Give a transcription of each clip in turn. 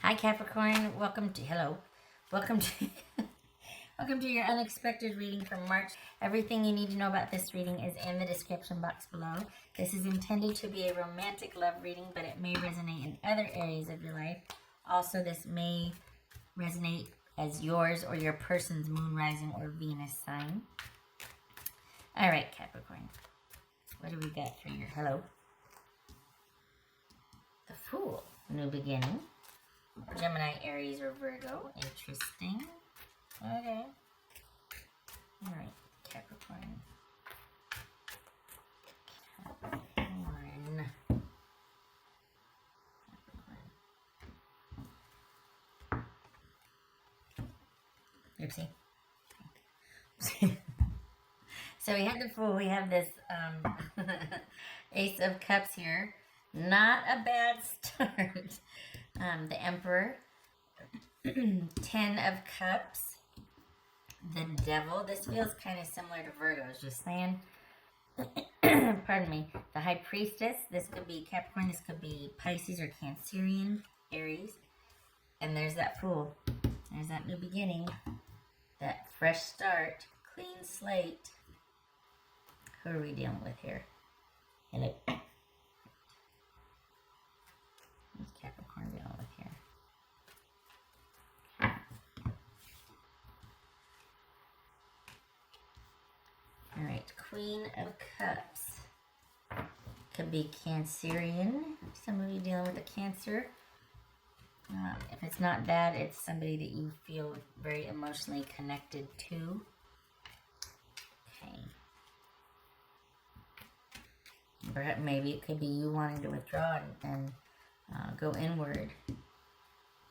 Hi Capricorn, welcome to welcome to welcome to your unexpected reading for March. Everything you need to know about this reading is in the description box below. This is intended to be a romantic love reading, but it may resonate in other areas of your life. Also, this may resonate as yours or your person's moon, rising, or Venus sign. All right, Capricorn, what do we got for your hello? The Fool, new beginning. Gemini, Aries, or Virgo. Interesting. Okay. Alright, Capricorn. Capricorn. Oopsie. So we have the Fool. We have this Ace of Cups here. Not a bad start. The Emperor, 10 of Cups, the Devil. This feels kind of similar to Virgo's, just saying. Pardon me. The High Priestess. This could be Capricorn. This could be Pisces or Cancerian, Aries. And there's that Fool. There's that new beginning. That fresh start. Clean slate. Who are we dealing with here? Hello. Who's Capricorn dealing with here? Alright, Queen of Cups. Could be Cancerian. Some of you dealing with a Cancer. If it's not that, it's somebody that you feel very emotionally connected to. Okay. Perhaps maybe it could be you wanting to withdraw and go inward.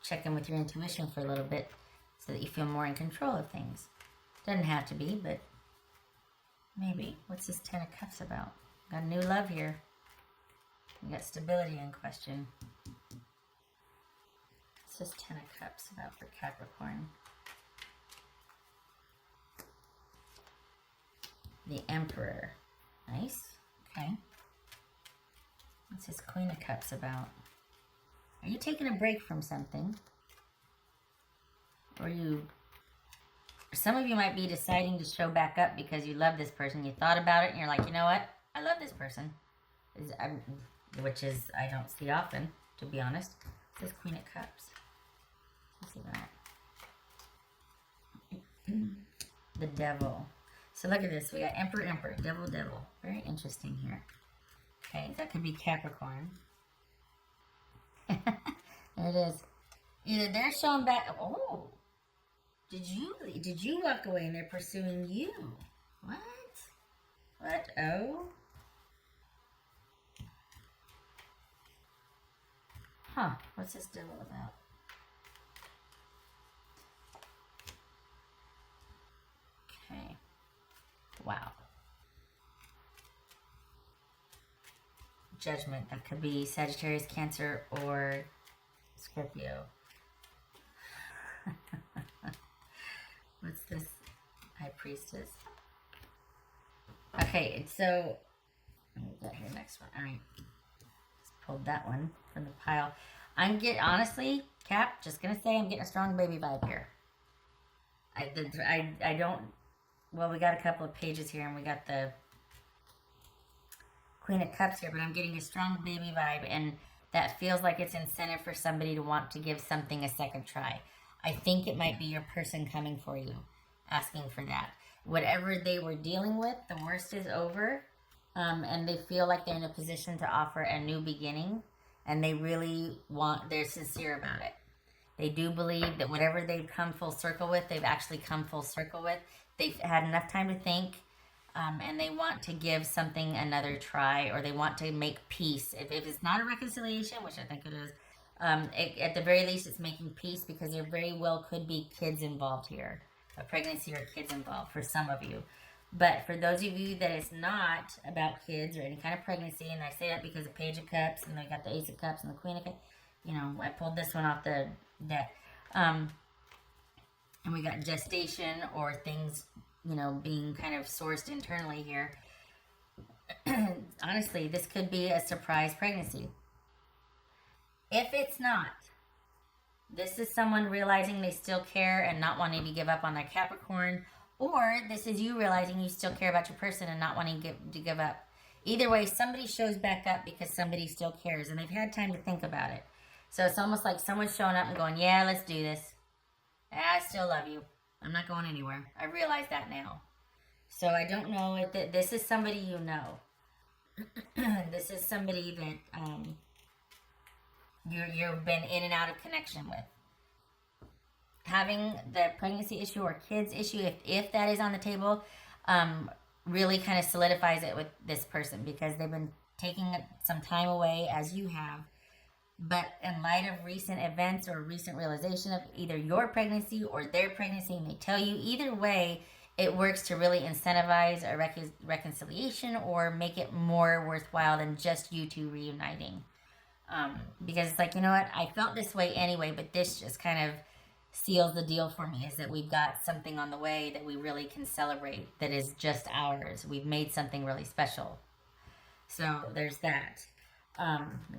Check in with your intuition for a little bit so that you feel more in control of things. Doesn't have to be, but maybe. What's this 10 of Cups about? Got a new love here. We got stability in question. What's this 10 of Cups about for Capricorn? The Emperor. Nice. Okay. What's this Queen of Cups about? Are you taking a break from something? Or some of you might be deciding to show back up because you love this person. You thought about it and you're like, you know what? I love this person. Which is, I don't see often, to be honest. This Queen of Cups. Let's see that. The Devil. So look at this. We got Emperor, Emperor, Devil, Devil. Very interesting here. Okay, that could be Capricorn. There it is. Either they're showing back. Oh, did you walk away and they're pursuing you? What? What? Oh. Huh? What's this Devil about? Okay. Wow. Judgment. That could be Sagittarius, Cancer, or Scorpio. What's this? High Priestess. Okay, so we got here next one. All right, just pulled that one from the pile. Honestly, Cap, just gonna say I'm getting a strong baby vibe here. I don't. Well, we got a couple of pages here, and we got the Queen of Cups here, but I'm getting a strong baby vibe, and that feels like it's incentive for somebody to want to give something a second try. I think it might be your person coming for you, asking for that. Whatever they were dealing with, the worst is over, and they feel like they're in a position to offer a new beginning, and they're sincere about it. They do believe that whatever they've come full circle with, they've actually come full circle with. They've had enough time to think, and they want to give something another try, or they want to make peace. If it's not a reconciliation, which I think it is, at the very least, it's making peace, because there very well could be kids involved here, a pregnancy or kids involved for some of you. But for those of you that it's not about kids or any kind of pregnancy, and I say that because the Page of Cups, and I got the Ace of Cups and the Queen of Cups, I pulled this one off the deck. And we got gestation or things, being kind of sourced internally here. Honestly, this could be a surprise pregnancy. If it's not, This is someone realizing they still care and not wanting to give up on their Capricorn, or this is you realizing you still care about your person and not wanting to give up. Either way, somebody shows back up because somebody still cares and they've had time to think about it. So it's almost like someone's showing up and going, yeah, let's do this. I still love you. I'm not going anywhere. I realize that now. So I don't know if this is somebody you know. This is somebody that you've been in and out of connection with. Having the pregnancy issue or kids issue, if that is on the table, really kind of solidifies it with this person because they've been taking some time away as you have. But in light of recent events or recent realization of either your pregnancy or their pregnancy, and they tell you either way, it works to really incentivize a reconciliation or make it more worthwhile than just you two reuniting. Because it's like, you know what, I felt this way anyway, but this just kind of seals the deal for me, is that we've got something on the way that we really can celebrate that is just ours. We've made something really special. So there's that.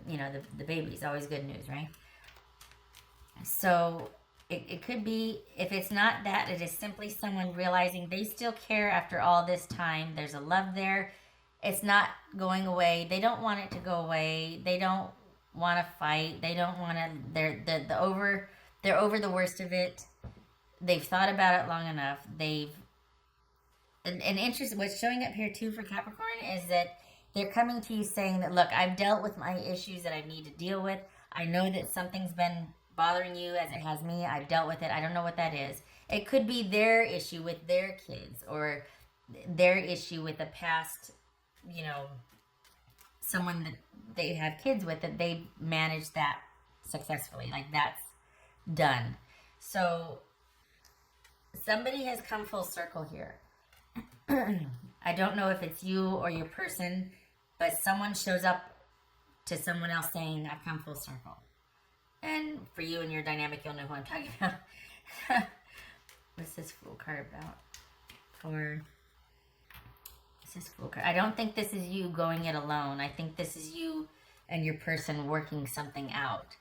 You know, the baby's always good news, right? So it could be, if it's not that, it is simply someone realizing they still care after all this time. There's a love there. It's not going away. They don't want it to go away. They don't want to fight. They don't want to, they're over the worst of it. They've thought about it long enough. And interest, what's showing up here too for Capricorn is that they're coming to you saying that, look, I've dealt with my issues that I need to deal with. I know that something's been bothering you as it has me. I've dealt with it. I don't know what that is. It could be their issue with their kids or their issue with a past, you know, someone that they have kids with, that they managed that successfully. Like, that's done. So somebody has come full circle here. I don't know if it's you or your person, but someone shows up to someone else saying, I've come full circle. And for you and your dynamic, you'll know who I'm talking about. What's this Fool card about? What's this Fool card? I don't think this is you going it alone. I think this is you and your person working something out.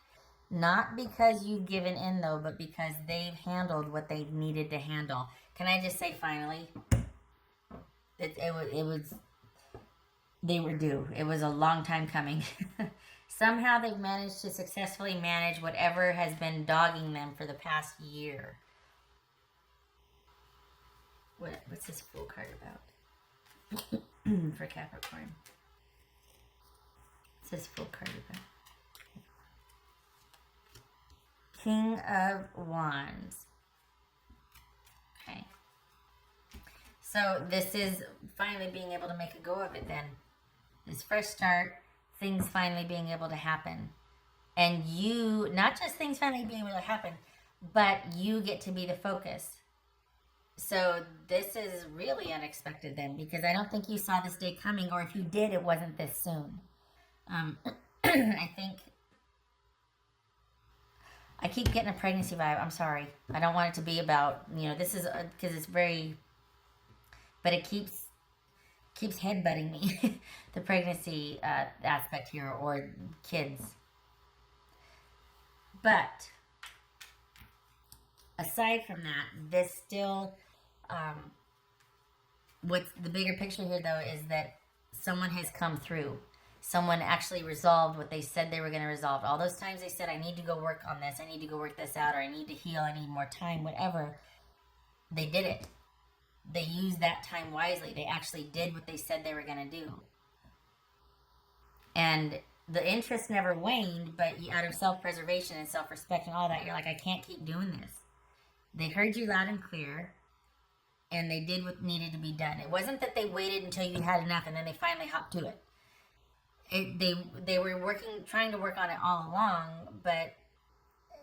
Not because you've given in, though, but because they've handled what they needed to handle. Can I just say, finally? They were due. It was a long time coming. Somehow they've managed to successfully manage whatever has been dogging them for the past year. What's this Fool card about? For Capricorn. What's this Fool card about? King of Wands. Okay. So this is finally being able to make a go of it then. This fresh start, things finally being able to happen. And you, not just things finally being able to happen, but you get to be the focus. So this is really unexpected then, because I don't think you saw this day coming, or if you did, it wasn't this soon. I think I keep getting a pregnancy vibe. I'm sorry. I don't want it to be about, you know, this is, because it's very, but it keeps headbutting me, the pregnancy aspect here, or kids. But aside from that, this still, what's the bigger picture here, though, is that someone has come through. Someone actually resolved what they said they were going to resolve. All those times they said, I need to go work on this, I need to go work this out, or I need to heal, I need more time, whatever, they did it. They used that time wisely. They actually did what they said they were going to do. And the interest never waned, but out of self-preservation and self-respect and all that, you're like, I can't keep doing this. They heard you loud and clear, and they did what needed to be done. It wasn't that they waited until you had enough and then they finally hopped to it. They were trying to work on it all along, but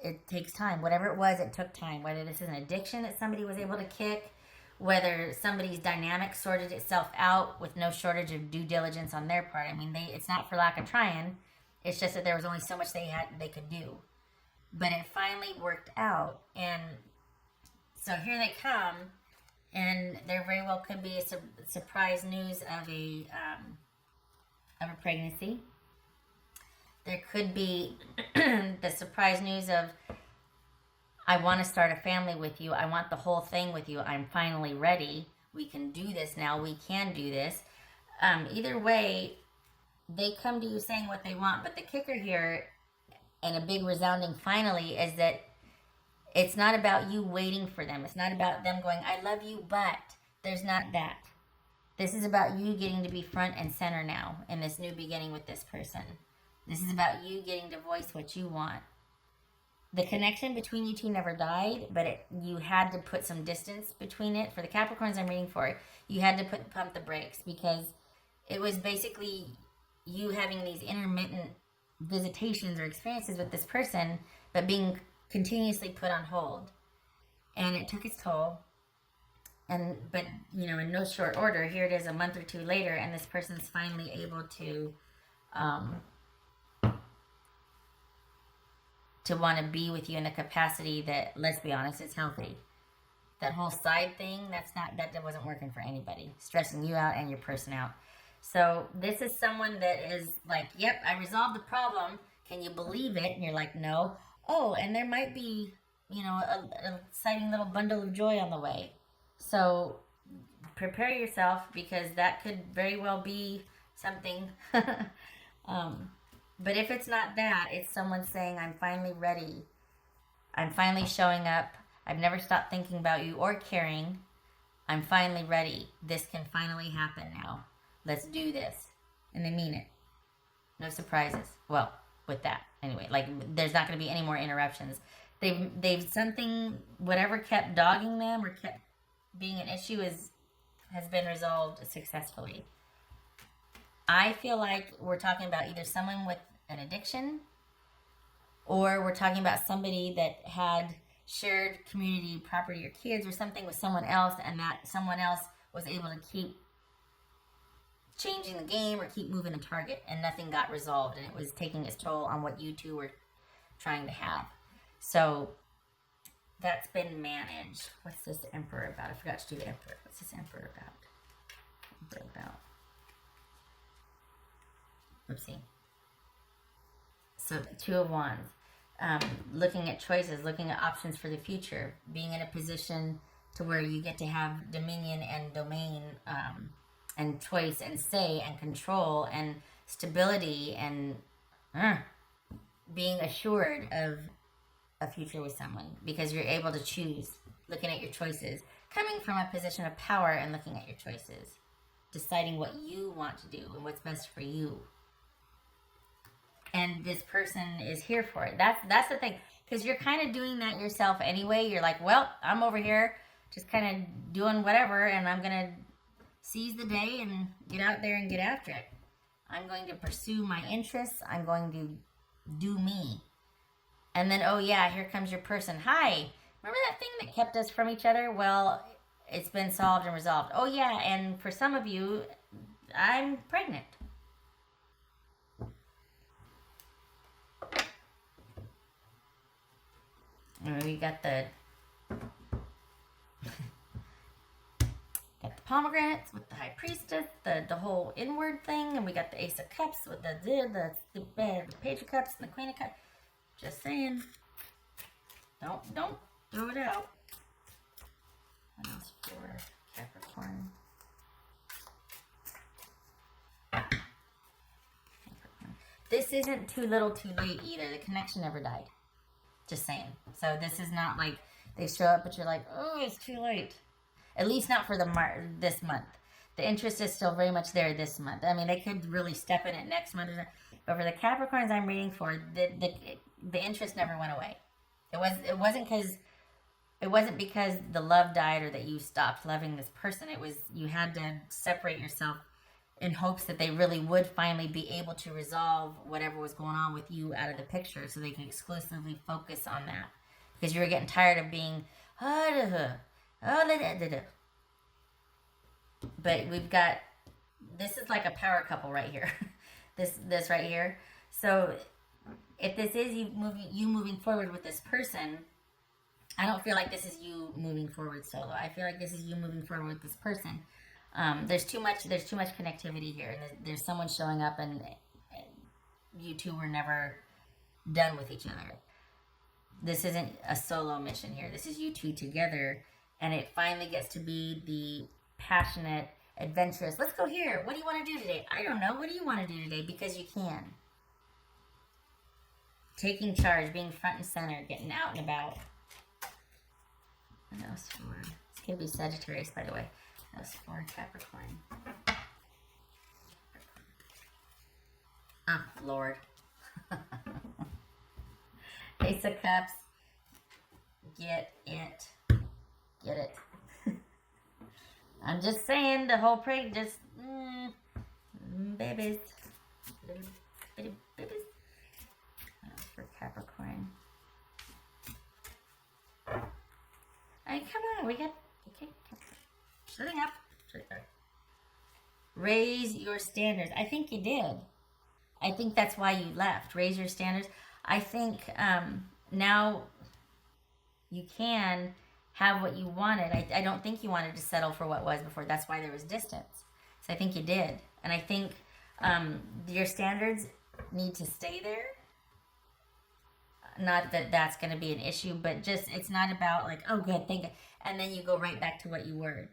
it takes time. Whatever it was, it took time. Whether this is an addiction that somebody was able to kick, whether somebody's dynamic sorted itself out with no shortage of due diligence on their part. I mean, it's not for lack of trying. It's just that there was only so much they could do. But it finally worked out. And so here they come, and there very well could be a surprise news of a pregnancy. There could be the surprise news of I want to start a family with you. I want the whole thing with you. I'm finally ready. We can do this now. We can do this. Either way, they come to you saying what they want. But the kicker here, and a big resounding finally, is that it's not about you waiting for them. It's not about them going, I love you, but there's not that. This is about you getting to be front and center now in this new beginning with this person. This is about you getting to voice what you want. The connection between you two never died, but you had to put some distance between it. For the Capricorns I'm reading for, you had to pump the brakes, because it was basically you having these intermittent visitations or experiences with this person, but being continuously put on hold. And it took its toll. But in no short order, here it is a month or two later, and this person's finally able to want to be with you in a capacity that, let's be honest, is healthy. That whole side thing, that wasn't working for anybody. Stressing you out and your person out. So this is someone that is like, yep, I resolved the problem. Can you believe it? And you're like, no. Oh, and there might be, a exciting little bundle of joy on the way. So prepare yourself, because that could very well be something. But if it's not that, it's someone saying, I'm finally ready. I'm finally showing up. I've never stopped thinking about you or caring. I'm finally ready. This can finally happen now. Let's do this. And they mean it. No surprises. Well, with that. Anyway, there's not going to be any more interruptions. They've something, whatever kept dogging them or kept being an issue has been resolved successfully. I feel like we're talking about either someone with an addiction, or we're talking about somebody that had shared community, property, or kids or something with someone else, and that someone else was able to keep changing the game or keep moving the target, and nothing got resolved, and it was taking its toll on what you two were trying to have. So that's been managed. What's this Emperor about? I forgot to do the Emperor. What's this Emperor about? Oopsie. So the Two of Wands. Looking at choices, looking at options for the future, being in a position to where you get to have dominion and domain, and choice and say and control and stability, and being assured of a future with someone, because you're able to choose, looking at your choices, coming from a position of power and looking at your choices, deciding what you want to do and what's best for you. And this person is here for it. That's the thing, because you're kind of doing that yourself anyway. You're like, well, I'm over here just kind of doing whatever, and I'm going to seize the day and get out there and get after it. I'm going to pursue my interests. I'm going to do me. And then, oh yeah, here comes your person. Hi, remember that thing that kept us from each other? Well, it's been solved and resolved. Oh yeah, and for some of you, I'm pregnant. And we got the pomegranates with the High Priestess, the whole inward thing, and we got the Ace of Cups with the Page of Cups and the Queen of Cups. Just saying. Don't throw it out. What else for Capricorn? This isn't too little too late either. The connection never died. Just saying. So this is not like they show up but you're like, oh, it's too late. At least not for this month. The interest is still very much there this month. I mean, they could really step in it next month. But for the Capricorns I'm reading for, the interest never went away. It wasn't because the love died or that you stopped loving this person. It was you had to separate yourself in hopes that they really would finally be able to resolve whatever was going on with you out of the picture, so they can exclusively focus on that. Because you were getting tired of being but we've got, this is like a power couple right here. this right here. So if this is you moving forward with this person, I don't feel like this is you moving forward solo. I feel like this is you moving forward with this person. There's too much connectivity here, and there's someone showing up, and you two were never done with each other. this isn't a solo mission here. This is you two together, and it finally gets to be the passionate, adventurous. Let's go here. What do you want to do today? I don't know. What do you want to do today? Because you can. Taking charge, being front and center, getting out and about. And that was for, it's going to be Sagittarius, by the way. That was for Capricorn. Oh, Lord. Ace of Cups. Get it. Get it. I'm just saying, the whole parade just, babies. Little bitty babies. That's for Capricorn. Alright, come on, we got, okay, shutting up. Raise your standards. I think you did. I think that's why you left. Raise your standards. I think now you can have what you wanted. I don't think you wanted to settle for what was before. That's why there was distance. So I think you did. And I think your standards need to stay there. Not that that's going to be an issue, but just it's not about like, oh, good, thank you. And then you go right back to what you were.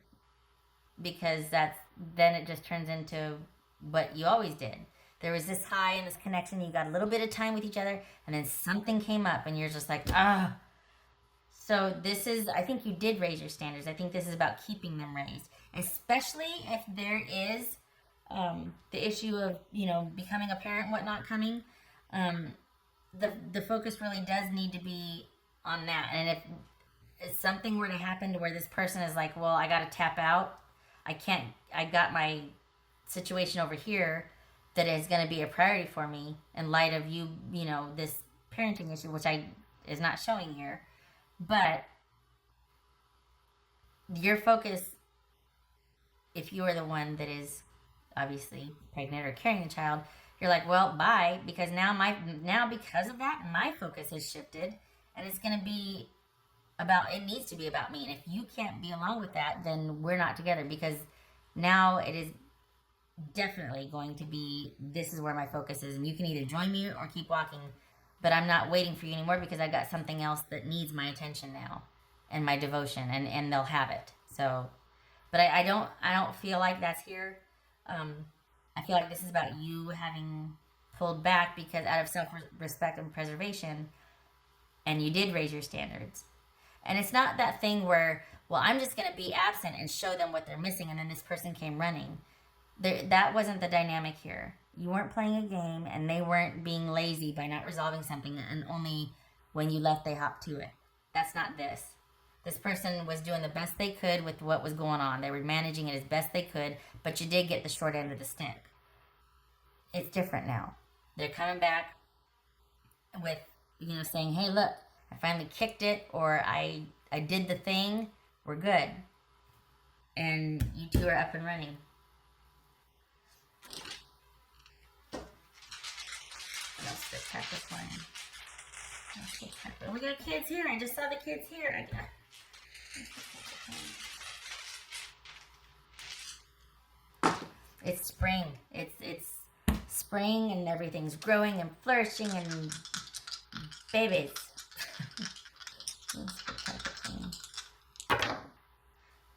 Because then it just turns into what you always did. There was this high and this connection. You got a little bit of time with each other, and then something came up, and you're just like, ah. So this is, I think you did raise your standards. I think this is about keeping them raised, especially if there is the issue of, becoming a parent, whatnot coming. The focus really does need to be on that. And if something were to happen to where this person is like, well, I got to tap out. I got my situation over here that is going to be a priority for me in light of you, this parenting issue, which is not showing here. But your focus, if you are the one that is obviously pregnant or carrying a child, you're like, well, bye, because now because of that, my focus has shifted, and it's going to be it needs to be about me. And if you can't be along with that, then we're not together, because now it is definitely going to be, this is where my focus is, and you can either join me or keep walking, but I'm not waiting for you anymore, because I got something else that needs my attention now and my devotion, and they'll have it. So, but I don't feel like that's here. I feel like this is about you having pulled back because out of self-respect and preservation, and you did raise your standards. And it's not that thing where, well, I'm just going to be absent and show them what they're missing, and then this person came running. That wasn't the dynamic here. You weren't playing a game, and they weren't being lazy by not resolving something, and only when you left they hopped to it. That's not this. This person was doing the best they could with what was going on. They were managing it as best they could, but you did get the short end of the stick. It's different now. They're coming back with, saying, hey, look, I finally kicked it, or I did the thing. We're good. And you two are up and running. Capricorn. We got kids here. I just saw the kids here. It's spring. It's spring, and everything's growing and flourishing, and babies.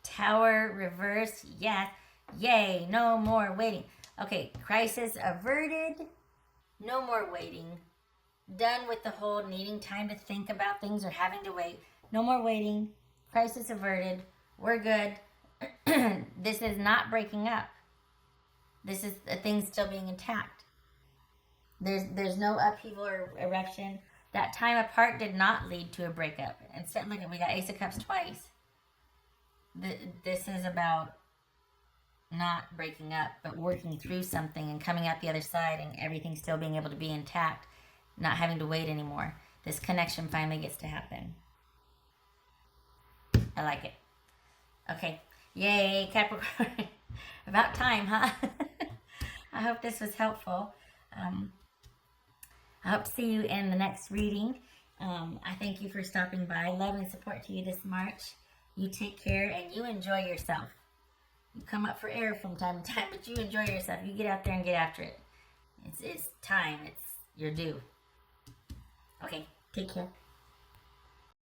Tower reverse. Yes. Yay. No more waiting. Okay. Crisis averted. No more waiting. Done with the whole needing time to think about things or having to wait. No more waiting. Crisis averted. We're good. This is not breaking up. This is a thing still being intact. There's no upheaval or eruption. That time apart did not lead to a breakup. Instead, look, we got Ace of Cups twice. This is about not breaking up, but working through something and coming out the other side, and everything still being able to be intact, not having to wait anymore. This connection finally gets to happen. I like it. Okay. Yay, Capricorn. About time, huh? I hope this was helpful. I hope to see you in the next reading. I thank you for stopping by. Love and support to you this March. You take care, and you enjoy yourself. You come up for air from time to time, but you enjoy yourself. You get out there and get after it. It's time. It's your due. Okay, take care.